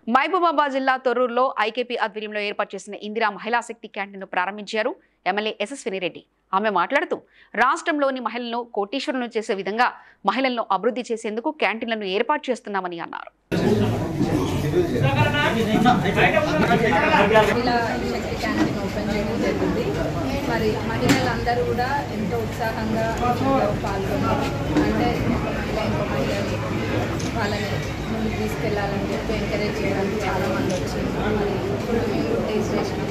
మహబూబాబాద్ జిల్లా తొర్రూరులో ఐకేపీ ఆధ్వర్యంలో ఏర్పాటు చేసిన ఇందిరా మహిళా శక్తి క్యాంటీన్ను ప్రారంభించారు ఎమ్మెల్యే యశస్విని రెడ్డి. ఆమె మాట్లాడుతూ రాష్ట్రంలోని మహిళలను కోటీశ్వరులను చేసే విధంగా మహిళలను అభివృద్ధి చేసేందుకు క్యాంటీన్లను ఏర్పాటు చేస్తున్నామని అన్నారు. మరి మహిళలందరూ కూడా ఎంతో ఉత్సాహంగా పాల్గొన్నారు. అంటే మహిళలు వాళ్ళని ముందుకు తీసుకెళ్లాలని చెప్పి ఎంకరేజ్ చేయడానికి చాలామంది వచ్చింది. మరి మేము టేస్ట్ చేసినాం,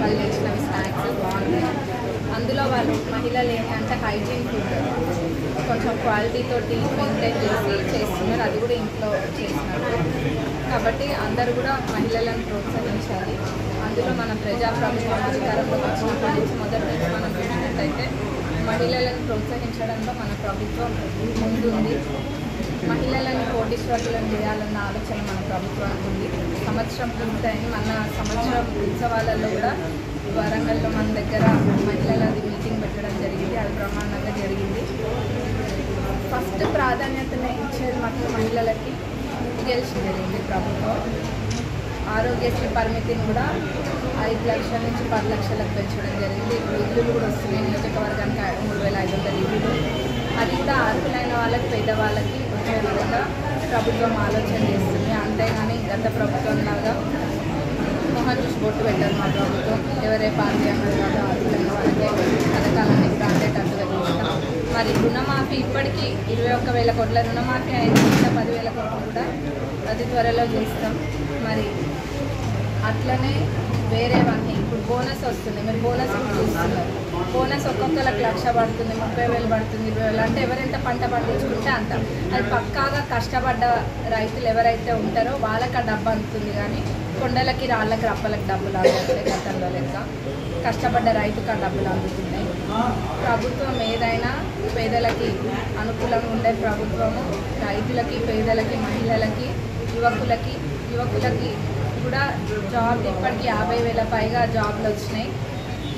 వాళ్ళు చేసినవి స్నాక్స్ బాగున్నాయి. అందులో వాళ్ళు మహిళలు ఏంటంటే హైజీన్ ఫుడ్ కొంచెం క్వాలిటీతోటి మెయింటైన్ చేసి చేస్తున్నారు, అది కూడా ఇంట్లో చేస్తున్నారు. కాబట్టి అందరూ కూడా మహిళలను ప్రోత్సహించాలి. అందులో మన ప్రజాప్రభుత్వం అధికారంలోకి వచ్చినప్పటి నుంచి మొదటి నుంచి మనం చూసినట్టయితే మహిళలను ప్రోత్సహించడంలో మన ప్రభుత్వం ముందుంది. మహిళలను కోటీశ్వరులను చేయాలన్న ఆలోచన మన ప్రభుత్వానికి ఉంది. సంవత్సరం పూర్తయింది. మన సంవత్సరం ఉత్సవాలలో కూడా వరంగల్లో మన దగ్గర మహిళలది మీటింగ్ పెట్టడం జరిగింది. అది బ్రహ్మాండంగా జరిగింది. ఫస్ట్ ప్రాధాన్యతను ఇచ్చేది మాత్రం మహిళలకి గెలిచి జరిగింది ప్రభుత్వం. ఆరోగ్యశ్రీ పరిమితిని కూడా 5 లక్షల నుంచి 10 లక్షలకు పెంచడం జరిగింది. ఇల్లులు కూడా వస్తున్నాయి. నియోజకవర్గానికి 3500 ఇల్లులు. అది కూడా అర్హులైన వాళ్ళకి, పేదవాళ్ళకి వచ్చే విధంగా ప్రభుత్వం ఆలోచన చేస్తుంది. అంతేగాని గత ప్రభుత్వంలాగా మొహన్ చూసి బొట్టు పెట్టారు మా ప్రభుత్వం. ఎవరే పార్టీ అన్నది కాదు, అర్హులైన వాళ్ళకే పథకాలన్నీ కూడా అందేటట్టుగా చూస్తాం. మరి రుణమాఫీ ఇప్పటికీ 21,000 కోట్ల రుణమాఫీ అయితే ఇంకా 10,000 కోట్లు కూడా అతి త్వరలో చేస్తాం. మరి అట్లనే వేరేవన్నీ ఇప్పుడు బోనస్ వస్తుంది. మీరు బోనస్ కూడా చూస్తున్నారు. బోనస్ ఒక్కొక్కరికి 1,00,000 పడుతుంది, 30,000 పడుతుంది, 20,000. అంటే ఎవరెంత పంట పండించుకుంటే అంత. అది పక్కాగా కష్టపడ్డ రైతులు ఎవరైతే ఉంటారో వాళ్ళకి ఆ డబ్బు అందుతుంది. కానీ కొండలకి, రాళ్ళకి, రప్పలకి డబ్బులు అందుతాయి. గతంలో లెక్క కష్టపడ్డ రైతుకు ఆ డబ్బులు అందుతున్నాయి. ప్రభుత్వం ఏదైనా పేదలకి అనుకూలంగా ఉండే ప్రభుత్వము. రైతులకి, పేదలకి, మహిళలకి, యువకులకి కూడా జాబ్ ఇప్పటికీ 50,000 పైగా జాబ్లు వచ్చినాయి.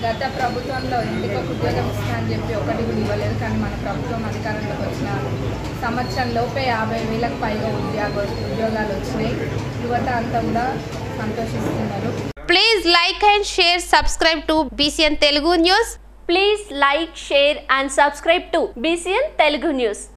గత ప్రభుత్వంలో ఇంటికి ఒక ఉద్యోగం ఇస్తా అని చెప్పి ఒకటి కూడా ఇవ్వలేదు. కానీ మన ప్రభుత్వం అధికారంలోకి వచ్చిన సంవత్సరం లోపే 50,000కు పైగా ఉద్యోగాలు వచ్చినాయి. యువత అంతా కూడా సంతోషిస్తున్నారు. Please like and share, subscribe to BCN Telugu News. Please like, share and subscribe to BCN Telugu News.